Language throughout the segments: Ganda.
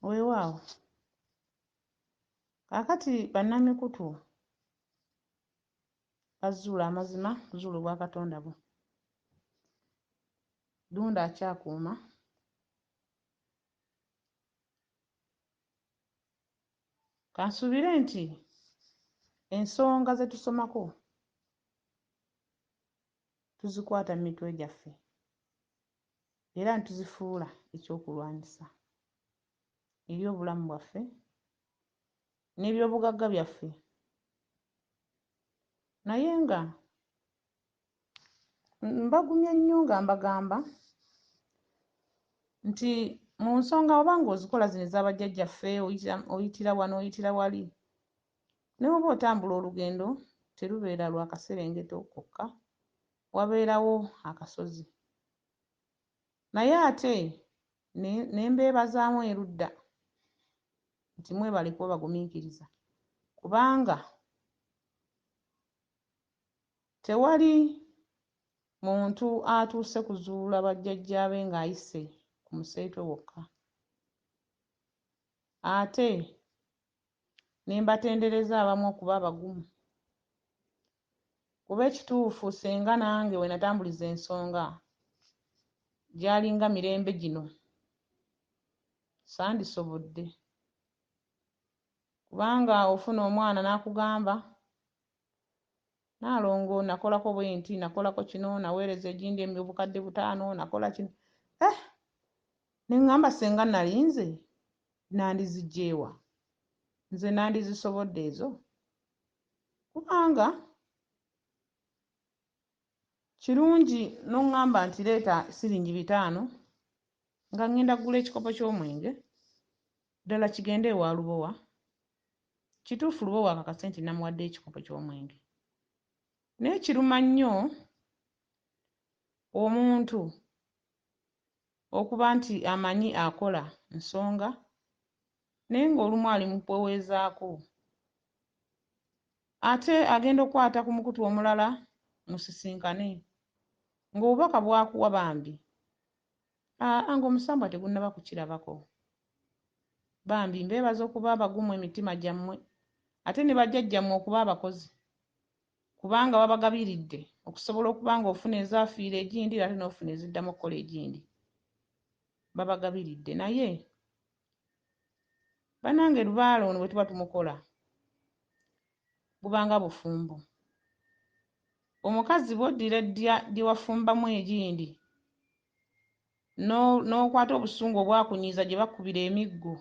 Weewaawo kaakati bannamikutu bazuula amazima kuzuula obwa Katonda bwo. Dunda akyakuuma kansuubire nti ensonga ze tusomako tuzikwata mu mitwe gyaffe era ntituzifuula ekyokulwanyisa eri obulamu bwaffe n'ebyobugagga byaffe. Naye nga mbagumya nnyo nga mbagamba nti mu nsonga oba ng'ozikola zino ez'abajjajjaffe oyitira wano oyitira wali, ne bw'oba otambula olugendo terubeera lwa kaserengeto kokka, wabeerawo akasozi. Naye ate ne mbeebazaamu erudda nti mwebale kuba baguminkiriza, kubanga tewali muntu atuuse kuzuula bajjajjaabe ng'ayise ku museetwe wokka. Ate ne mbatendereza abamu okuba abagumu, kuba ekituufu singa nange we natambuliza ensonga gyalinga mirembe gino sandisobodde, kubanga ofuna omwana n'akugamba Nalongo nakolako bwe nti nakolako kino naweereza egindi obukadde 5 nakola kino. Ne ŋŋamba singa nalinze nandizigyewa, nze nandizisobodde ezo, kubanga kirungi n'oŋŋamba nti leeta siringi 5 nga ŋŋenda kugula ekikopo ky'omwenge ddala kigende ewa Lubowa. Kituufu Lubowa akakase nti namuwadde ekikopo ky'omwenge. Naye kiruma nnyo omuntu okuba nti amanyi akola nsonga naye ng'olumu ali mu kweweezaako, ate agenda okukwata ku mukutu omulala musisinkane ng'obubaka bw'akuwa bambi ng'omusambwa tegunnaba kukirabako. Bambi mbeebaza okuba abagumu emitima gyammwe ate ne bajjajjammwe okuba abakozi, kubanga babagabiridde okusobola okuba ng'ofuna ezaafiira egindi ate n'ofuna eziddamu okukola egindi. Babagabiridde. Naye bannange lubaale ono bwe tuba tumukola bubanga bufumbo. Omukazi bw'oddira gye wafumbamu egindi n'okwata obusungu obwakunyiiza gye bakkubira emiggo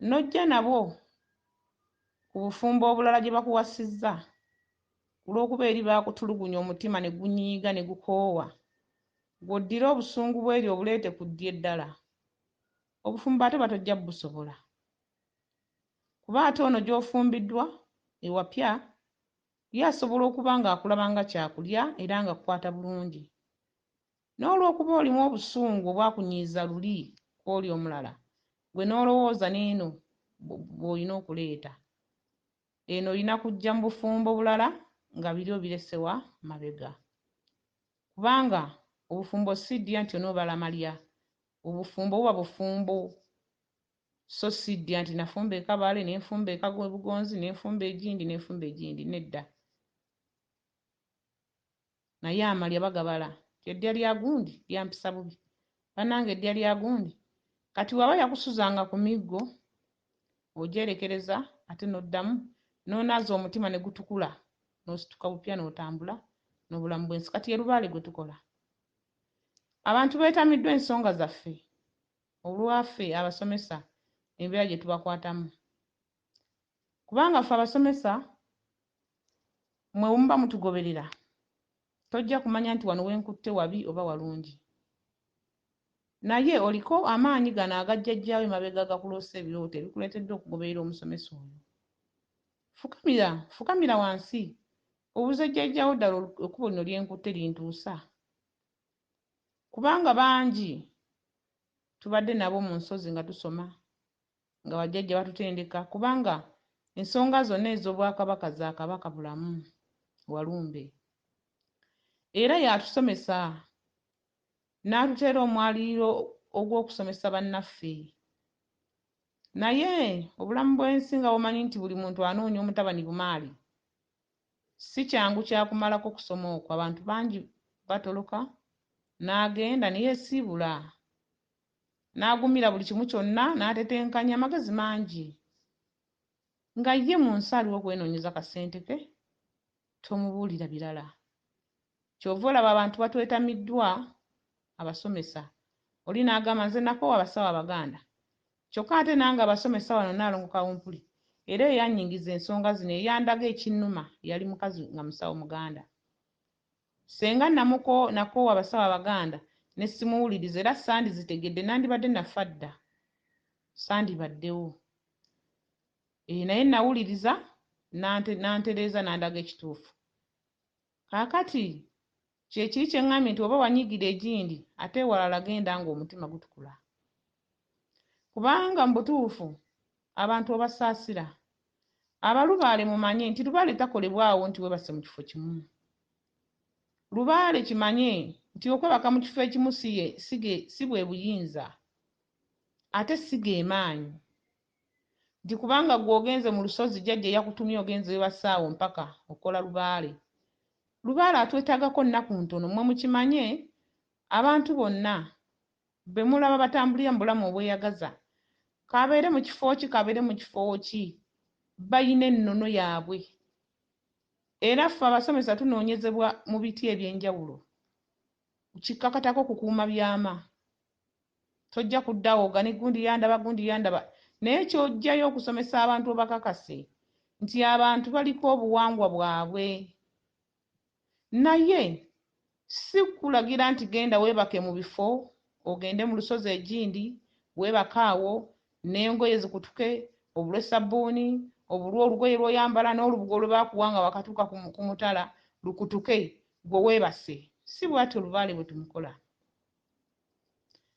n'ojja nabwo ku bufumbo obulala gye bakuwasizza olw'okuba eri baakutulugunya omutima ne gunyiiga ne gukoowa, bw'oddira obusungu bw'eri obuleete ku ddyo eddala, obufumbo ate batojja busobola, kuba ate ono gy'ofumbiddwa ewapya ye asobola okuba ng'akulaba nga kyakulya era nga kukwata bulungi. N'olw'okuba olimu obusungu obwakunyiiza luli kw'oli omulala, gwe n'olowooza n'eno bw'olina okuleeta, eno olina kujja mu bufumbo bulala nga biri obiresewa mabega, kubanga obufumbo si ddya nti onoobala malya. Obufumbo buba bufumbo, so si ddya nti nafumba ekabale n'enfumba ekabugonzi n'enfumba egindi nedda. Naye amalya bagabala, eddya lya gundi lyampisa bubi. Bannange eddya lya gundi kati waba yakusuzanga ku miggo ogyerekereza ate n'oddamu n'onaaza omutima ne gutukula n'osituka bupya n'otambula n'obulamu bw'ensi. Kati ye lubaale gwe tukola. Abantu beetamiddwa ensonga zaffe olwaffe abasomesa embeera gye tubakwatamu, kubanga ffe abasomesa mwe muba mutugoberera tojja kumanya nti wano wenkutte wabi oba walungi. Naye oliko amaanyi gano agajjajjaawe mabega gakuloosa ebirooto ebikuleetedde okugoberera omusomesa oyo. Fukamira wansi obuuze jjajjaawo ddala ekkubo lino lyenkutte lintuusa, kubanga bangi tubadde nabo mu nsozi nga tusoma nga bajjajja batutendeka, kubanga ensonga zonna ez'obwakabaka za kabaka bulamu Walumbe. Era yatusomesa n'atuteera omwaliiro ogw'okusomesa bannaffe naye obulamu bw'ensi nga bumanyi nti buli muntu anoonya omutabani bumaali si kyangu kyakumalako kusoma okwo. Abantu bangi batoloka n'agenda ne yeesiibula n'agumira buli kimu kyonna n'atetenkanya amagezi mangi nga ye mu nsi aliwo okwenoonyeza kasente ke tomubuulira birala. Kyova olaba abantu batwetamiddwa abasomesa, oli n'agamba nze nakoowa abasawo Abaganda kyokka ate nange abasomesa wano Nalongo Kawumpuli era eyannyingiza ensonga zino eyandaga ekinnuma yali mukazi nga musawo Muganda. Senga nakoowa abasawo Abaganda ne simuwuliriza era sandizitegedde nandibadde nafa dda, sandibaddewo. Naye nawuliriza nantereeza nandaga ekituufu. Kaakati kyekiri kye ŋŋambye nti oba wanyigira egindi ate ewalala genda ng'omutima gutukula. Kubanga mu butuufu abantu obasaasira. Abalubaale mumanye nti lubaale takolebwawo nti webase mu kifo kimu. Lubaale kimanye nti okwebaka mu kifo ekimu si bwe buyinza ate si geemaanyi. Nti kubanga gw'ogenze mu lusozi jjajja yakutumye ogenze webasaawo mpaka okola lubaale. Lubaale atwetagako nnaku ntono mmwe mukimanye. Abantu bonna be mulaba batambulira mu bulamu obweyagaza kabeere mu kifo ki kabeere mu kifo ki bayina ennono yaabwe. Era ffe abasomesa tunoonyezebwa mu biti eby'enjawulo kikkakatako kukuuma byama. Tojja kuddawo ogane gundi yandaba naye ky'ojjayo okusomesa abantu obakakase nti abantu baliko obuwangwa bwabwe. Naye si kulagira nti genda weebake mu bifo ogende mu lusozi egindi weebake awo n'engoye zikutuke obulwe sabbuuni obulwe olugoye lw'oyambala n'olubugo lwe baakuwa nga wakatuuka ku mutala lukutuke gwe weebase. Si bwatyo lubaale bwe tumukola.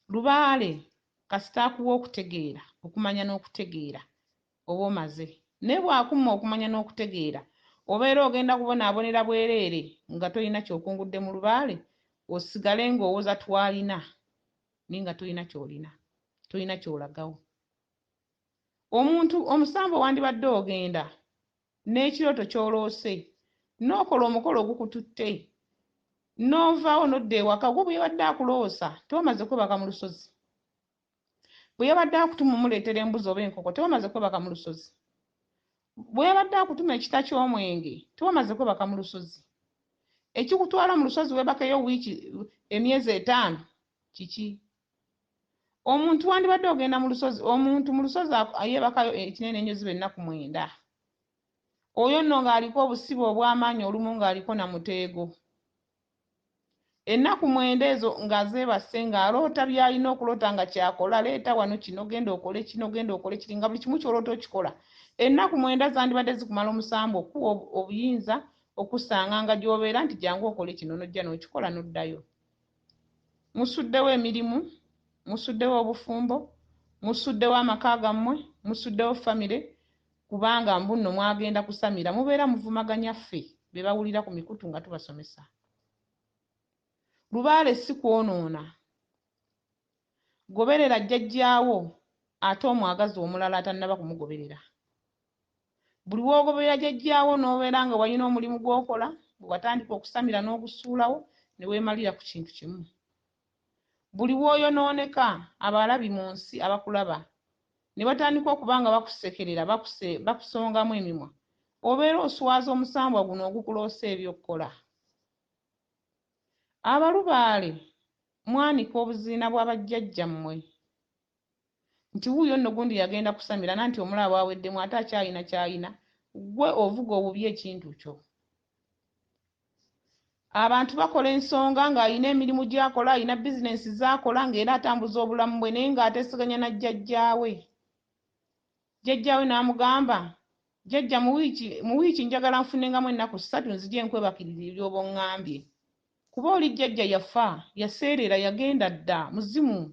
Lubaale kasita akuwa okutegeera okumanya n'okutegeera oba omaze. Naye bw'akumma okumanya n'okutegeera obeera ogenda kubonaabonera bwereere nga tolina ky'okungudde mu lubaale osigale ng'owooza twalina naye nga tolina ky'olina, tolina ky'olagawo. Omuntu omusambo wandibadde ogenda n'ekirooto ky'oloose n'okola omukolo ogukututte n'ovaawo n'odda ewaka gwe bwe yabadde akuloosa tewamaze kwebaka mu lusozi. Bwe yabadde akutuma omuleetera embuzi oba enkoko tewamaze kwebaka mu lusozi. Bwe yabadde akutuma ekita ky'omwenge tewamaze kwebaka mu lusozi. Ekikutwala mu lusozi weebakeyo emyezi 5 kiki? Omuntu wandibadde ogenda mu lusozi, omuntu mu lusozi yeebakayo ekinene enyozi ennaku 9. Oyo nno ng'aliko obusibe obw'amaanyi olumu ng'aliko na muteego. Ennaku 9 ezo ng'azeebase ng'aloota by'alina okuloota nga kyakola, leeta wano kino genda okole kino genda okole kiri nga buli kimu ky'oloota okikola. Ennaku 9 zandibadde zikumala omusambo okuwa obuyinza okusanga nga gy'obeera nti jangu okole kino n'ojja n'okikola n'oddayo. Musuddewo emirimu, musuddewo obufumbo, musuddewo amaka gammwe, musuddewo famire kubanga mbunno mwagenda kusamira mubeera muvumaganya ffe be bawulira ku mikutu nga tubasomesa. Lubaale si kwonoona. Goberera jjajjaawo ate omwagazi omulala atannaba kumugoberera. Buli w'ogoberera jjajjaawo n'obeera nga walina omulimu gw'okola bwe watandika okusamira n'ogusuulawo ne weemalira ku kintu kimu. Buli w'oyonooneka abalabi mu nsi abakulaba ne batandika okuba nga bakusekerera bakusongamu emimwa obeera oswaza omusambwa guno ogukuloosa ebyokkola. Abalubaale mwanika obuziina bwa bajjajjammwe nti wuuyo nno gundi yagenda kusamira nanti omulaba aweddemu ate akyalina kyalina gwe ovuga obubi ekintu kyo. Abantu bakola ensonga ng'alina emirimu gy'akola, alina bizinensi z'akola ng'era atambuza obulamu bwe naye ng'ateeseganya na jjajjaawe. Jjajjaawe n'amugamba, jjajja mu wiiki njagala nfunengamu ennaku 3 nzije nkwebakirira ebyoba oŋŋambye. Kuba oli jjajja yafa, yaseerera, yagenda dda muzimu.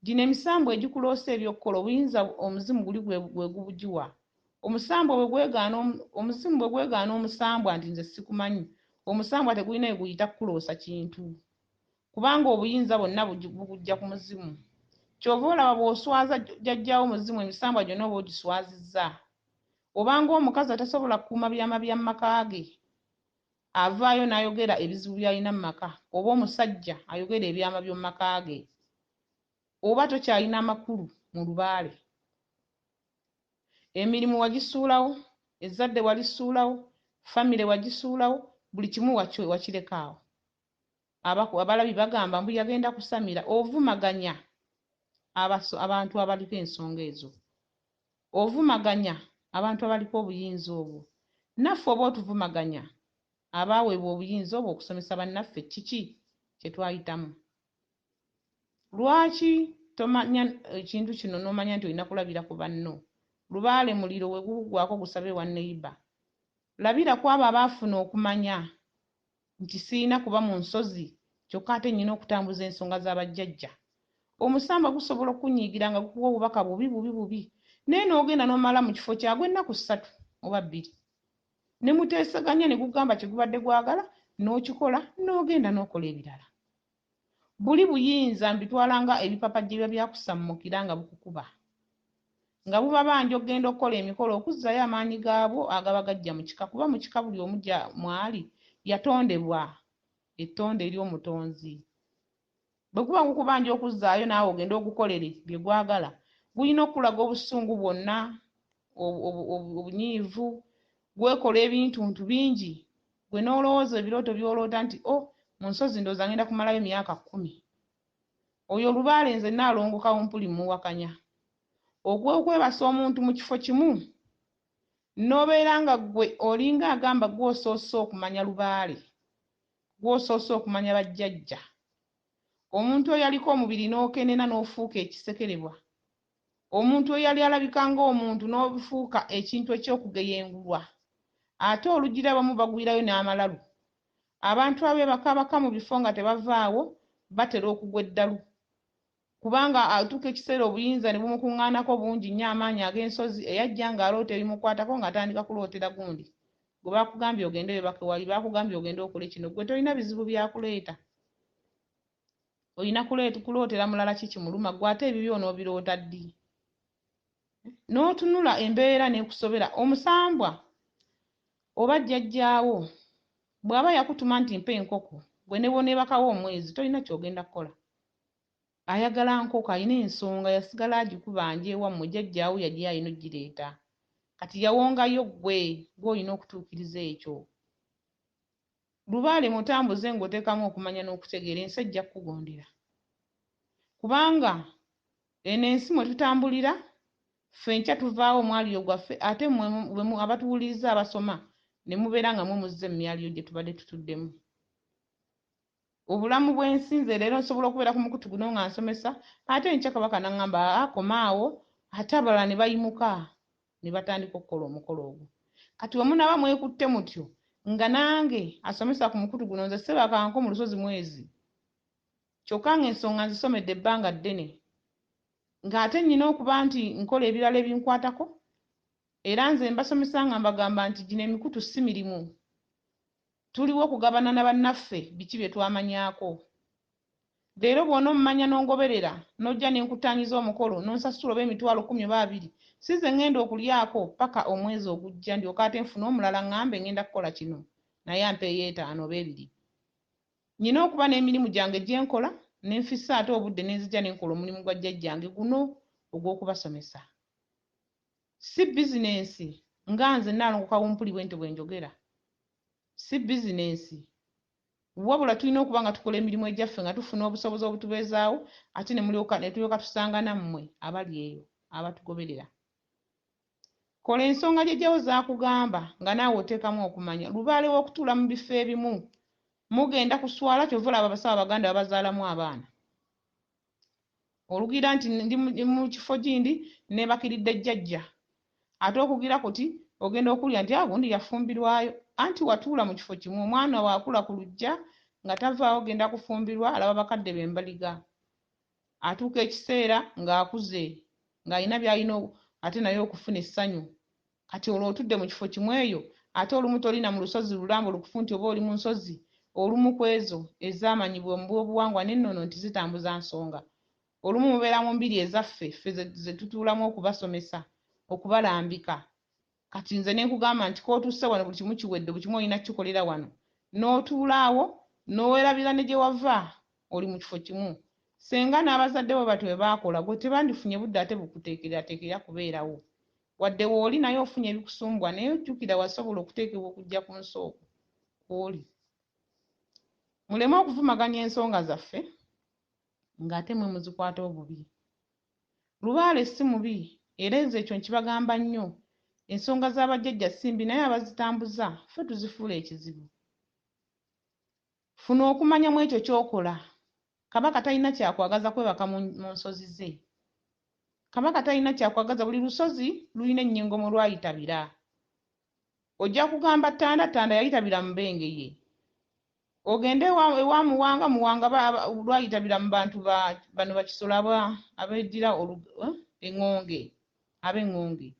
Gino emisambo egikuloosa ebyokkola obuyinza omuzimu guli gwe gubugiwa. Omuzimu bwe gwegaana omusambwa nti nze sikumanyi, omusambwa tegulina eguyita kukuloosa kintu kubanga obuyinza bwonna bugujja ku muzimu. kyova olaba bw'oswaza jjajjaawo muzimu emisambwa gyonna oba ogiswazizza. Obanga omukazi atasobola kukuuma byama bya maka ge, avaayo n'ayogera ebizibu by'alina mu maka, oba omusajja ayogera ebyama by'omu maka ge, oba tokyalina amakulu mu lubaale. Emirimu wagisuulawo, ezzadde walisuulawo, famire wagisuulawo, buli kimu wakireka awo. Abalabi bagamba mbu yagenda kusamira. Ovumaganya abantu abaliko ensonga ezo, ovumaganya abantu abaliko obuyinza obwo. Naffe oba otuvumaganya abaaweebwa obuyinza obwo okusomesa bannaffe, kiki kye twayitamu? Lwaki tomanya ekintu kino n'omanya nti olina kulabira ku banno? Lubaale muliro we gugwako gusabe wa neighbor. Labira ku abo abaafuna okumanya nti sirina kuba mu nsozi kyokka ate nnyina okutambuza ensonga z'abajjajja. Omusamba gusobola okunyiigira nga gukuwa obubaka bubi naye n'ogenda n'omala mu kifo kyagwe ennaku 3 oba 2 ne muteesaganya ne gugamba kye gubadde gwagala n'okikola n'ogenda n'okola ebirala. Buli buyinza mbitwalanga ebipapa gye biba byakusammukira nga bukukuba, nga buba banja okugenda okukola emikolo okuzzaayo amaanyi gaabwo agaba gajja mu kika, kuba mu kika buli omujja mwali yatondebwa ettonde ery'omutonzi. Bwe kuba gukubanja okuzzaayo naawe ogenda ogukolere bye gwagala, gulina okulaga obusungu bwonna, obunyiivu, gwekola ebintuntu bingi, gwe n'olowooza ebirooto by'oloota nti mu nsozi ndowooza ngenda kumalayo emyaka 10. Oyo Lubaale nze Nalongo Kawumpuli muwakanya. Okwebasa omuntu mu kifo kimu n'obeera nga gwe olinga agamba gw'osoose okumanya Lubaale, gw'osoose okumanya bajjajja. Omuntu oyo aliko omubiri n'okenena n'ofuuka ekisekerebwa. Omuntu oyo yali alabika ng'omuntu n'obufuuka ekintu eky'okugeyengulwa. Ate olugira abamu bagwirayo n'amalalu. Abantu abeebakabaka mu bifo nga tebavaawo batera okugwa eddalu. Kubanga atuuka ekiseera obuyinza ne bumukuŋŋaanako bungi nnyo amaanyi ag'ensozi, eyajja ng'aloota ebimukwatako ng'atandika kulootera gundi. Gwe bakugambye ogende weebake wali, bakugambye ogende okole kino, gwe tolina bizibu byakuleeta. Olina kulootera mulala kiki muluma, gwe ate ebibyo onoobiroota ddi? N'otunula embeera n'ekusobera. Omusambwa oba jjajjaawo bw'aba yakutuma nti mpa enkoko, gwe ne bwoneebakawo omwezi tolina ky'ogenda kukola. Ayagala nkoko, alina ensonga, yasigala agikubanja ewammwe, jjajjaawo yagiye alina ogireeta. Kati yawongayo gw'olina okutuukiriza ekyo. Lubaale mutambuze ng'oteekamu okumanya n'okutegeera, ensi ejja kukugondera. Kubanga eno ensi mwe tutambulira, ffe enkya tuvaawo omwaliiro gwaffe, ate abatuwuliriza abasoma ne mubeera nga muzze mu myaliiro gye tubadde tutuddemu. Obulamu bw'ensi nze leero nsobola okubeera ku mukutu guno nga nsomesa, ate enkya Kabaka n'aŋŋamba akomaawo, ate abalala ne bayimuka ne batandika okukola omukolo ogwo. Kati bwe munaaba mwekutte mutyo nga nange asomesa ku mukutu guno nze Ssebakanko mu Lusozi Mwezi, kyokka ng'ensonga nzisomedde ebbanga ddene, ng'ate nnyina okuba nti nkola ebirala ebinkwatako, era nze mbasomesa nga mbagamba nti gino emikutu si mirimu. Tuliwo okugabana na bannaffe biki bye twamanyaako. Leero bw'onoomumanya n'ongoberera n'ojja n'enkutaanyiza omukolo n'onsasula oba emitwalo 10 oba 20, si ze ngenda okulyako paka omwezi ogujja ndyoka ate nfuna omulala ŋŋambe ngenda kukola kino naye ampeeyo 5 oba 2. Nnyina okuba n'emirimu gyange gye nkola ne nfissa ate obudde ne nzija ne nkola omulimu gwa jjajjange guno ogw'okubasomesa. Si bizinensi nga nze Nalongo Kawumpuli bwentyo bwe njogera. Si bizinensi. Wabula tulina okuba nga tukola emirimu egyaffe nga tufuna obusobozi obutubeezaawo, ate ne tulyoka tusanga nammwe abali eyo abatugoberera. Kola ensonga jjajjawo zaakugamba nga naawe oteekamu okumanya. Lubaale w'okutuula mu bifo ebimu mugenda kuswala kyova olaba abasawo Abaganda babazaalamu abaana. Olugira nti ndi mu kifo gindi neebakiridde jjajja. Ate okugira kuti ogenda okulya nti gundi yafumbirwayo, anti watuula mu kifo kimu. Omwana waakula ku luggya nga tavaawo genda kufumbirwa, alaba bakadde be mbaliga. Atuuka ekiseera ng'akuze ng'alina by'alina ate naye okufuna essanyu. Kati olwo otudde mu kifo kimu eyo, ate olumu tolina mu lusozi lulambo lukufu nti oba oli mu nsozi, olumu ku ezo ez'amanyibwa mu byobuwangwa n'ennono nti zitambuza nsonga. olumu mubeera mu mbiri ezaffe ffe ze tutuulamu okubasomesa okubalambika. Kati nze ne nkugamba nti k'otuuse wano buli kimu kiwedde, buli kimu olina kikolera wano, n'otuulaawo n'owerabira ne gye wava, oli mu kifo kimu. Senga n'abazadde bo batyo bwe baakola, gwe tebandifunye budde ate bukuteekerateekera kubeerawo. Wadde w'oli naye ofunye ebikusumbwa, naye ojjukira wasobola okuteekebwa okujja ku nsi okwo kw'oli. Muleme okuvumaganya ensonga zaffe ng'ate mwe muzikwata obubi. Lubaale si mubi, era nze ekyo nkibagamba nnyo. Ensonga z'abajjajja si mbi, naye abazitambuza ffe tuzifuula ekizibu. Funa okumanya mu ekyo ky'okola. Kabaka talina kyakwagaza kwebaka mu nsozi ze. Kabaka talina kyakwagaza, buli lusozi lulina ennyingo mwe lwayitabira. Ojja kugamba Ttanda yayitabira mu Benge ye. Ogende ewa Muwanga lwayitabira mu bantu bano Bakisolo abeddira eŋŋonge, ab'eŋŋonge.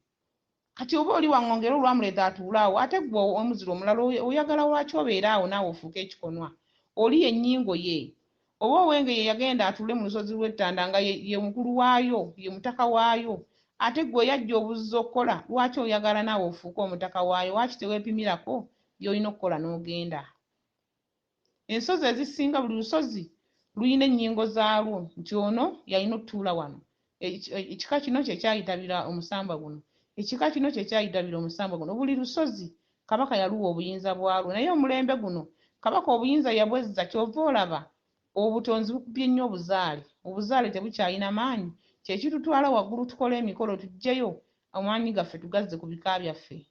Kati oba oli wa Ŋŋonge era olwamuleeta atuulaawo, ate gwe omuzira omulala oyagala lwaki obeera awo naawe ofuuke ekikonwa? Oli yennyingo ye. Oba Owenge ye yagenda atuule mu lusozi lw'Ettanda nga ye mukulu waayo, ye mutaka waayo, ate gwe yajja obuzza okukola, lwaki oyagala naawe ofuuke omutaka waayo? Lwaki teweepimirako by'olina okukola n'ogenda? Ensozi ezisinga buli lusozi luyina ennyingo zaalwo, nti ono yalina otutuula wano. Ekika kino kye kyayitabira omusamba guno. Ekika kino kye kyayitabira omusamba guno. Buli lusozi Kabaka yaluwa obuyinza bwalwo, naye omulembe guno Kabaka obuyinza yabwezza, kyova olaba obutonzi bukubye nnyo obuzaale. Obuzaale tebukyalina maanyi, kye kitutwala waggulu tukole emikolo tuggyeyo amaanyi gaffe tugazze ku bika byaffe.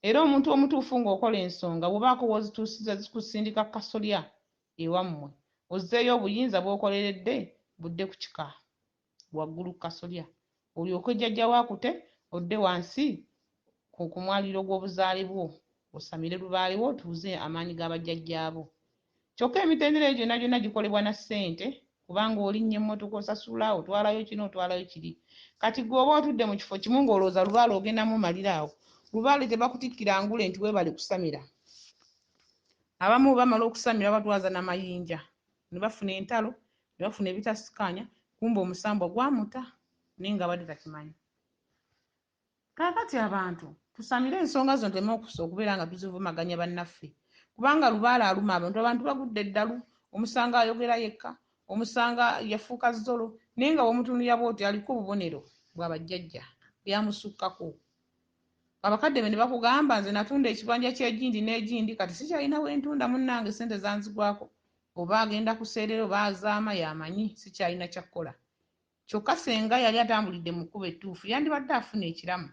Era omuntu omutuufu ng'okola ensonga bw'obaako w'ozituusiza zikusindika kasolya ewammwe, ozzeeyo obuyinza bw'okoleredde budde ku kika waggulu ku kasolya, olyoke jjajja waakute odde wansi ku mwaliro gw'obuzaale bwo, osamire lubaale wo otuuze amaanyi g'abajjajjaabo. Kyokka emitendera egyo gyonna gikolebwa na ssente, kubanga olinnya emmotoka osasula, otwalayo kino otwalayo kiri. Kati gwe oba otudde mu kifo kimu ng'olowooza lubaale ogendamu maliraawo, lubaale tebakutikkira ngule nti weebale kusamira. Abamu bamala okusamira batwaza n'amayinja, ne bafuna entalo, ne bafuna ebitasikanya, kumbe omusambwa gwamuta naye nga badde takimanyi. Kaakati abantu tusamire ensonga zo nteme okubeera nga tuzivumaganya bannaffe, kubanga lubaale aluma abantu bagudde eddalu, omusanga ayogera yekka, omusanga yafuuka zzolo, naye nga bw'omutunuulira bw'oti aliko obubonero bwa bajjajja byamusukkako. Abakadde be ne bakugamba nze natunda ekibanja ky'egindi n'egindi, kati sikyalina wentunda munnange, ssente zanzigwako. Oba agenda kuseerera oba azaama yamanyi, sikyalina kyakkola. Kyokka senga yali atambulidde mu kkubo ettuufu yandibadde afuna ekiramu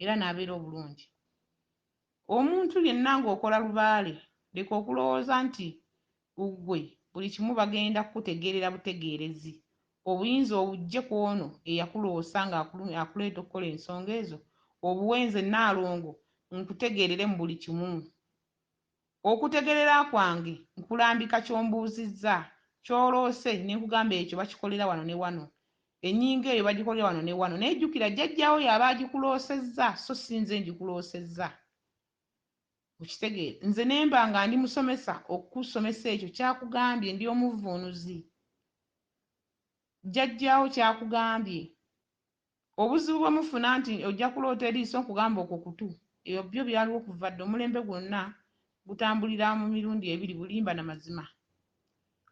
era n'abeera obulungi. Omuntu yenna ng'okola lubaale, leka okulowooza nti ggwe buli kimu bagenda kukutegeerera butegeerezi. Obuyinza obuggye ku ono eyakuloosa ng'akuleeta okukola ensonga ezo, obuwenze Nalongo nkutegeerere mu buli kimu. Okutegeerera kwange nkulambika ky'ombuuzizza, ky'oloose ne nkugamba ekyo bakikolera wano ne wano. Ennyingo eyo bagikolera wano ne wano, naye jjukira jjajjaawo y'aba agikuloosezza so si nze ngikuloosezza. Okitegeera, nze ne mba nga ndi musomesa okukusomesa ekyo kyakugambye, ndi omuvvuunuzi. Jjajjaawo kyakugambye. Obuzibu bwe mufuna nti ojja kuloota eriiso nkugamba okwo kutu, ebyo byo byaliwo kuva dda. Omulembe gwonna gutambulira mu mirundi ebiri, bulimba na mazima.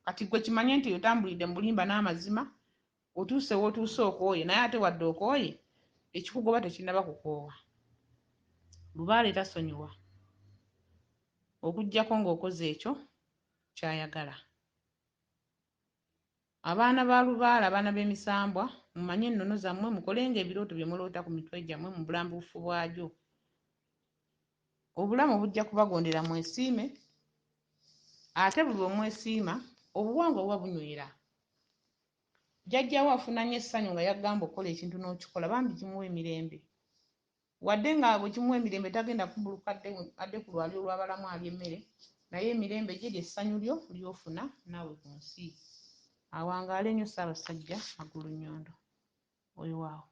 Kati gwe kimanye nti otambulidde mu bulimba n'amazima, otuuse w'otuuse okooye, naye ate wadde okooye ekikugoba tekinnaba kukoowa. Lubaale tasonyiwa okuggyako ng'okoze ekyo ky'ayagala. Abaana ba lubaale, abaana b'emisambwa, mumanye ennono zammwe, mukolenga ebirooto bye muloota ku mitwe gyammwe mu bulambuufu bwagyo. Obulamu bujja kubagondera mwesiime, ate buli omwesiima obuwangwa buba bunywera. Jjajjaawo afuna nnyo essanyu nga yagamba okukola ekintu n'okikola, bambi kimuwa emirembe. Wadde nga bwe kimuwa emirembe tagenda kubuluka adde ku lwali olw'abalamu alya emmere, naye emirembe gye ly'essanyu lyo ly'ofuna naawe ku nsi. Awangaale nnyo Ssaabasajja Magulunnyondo. Weewaawo.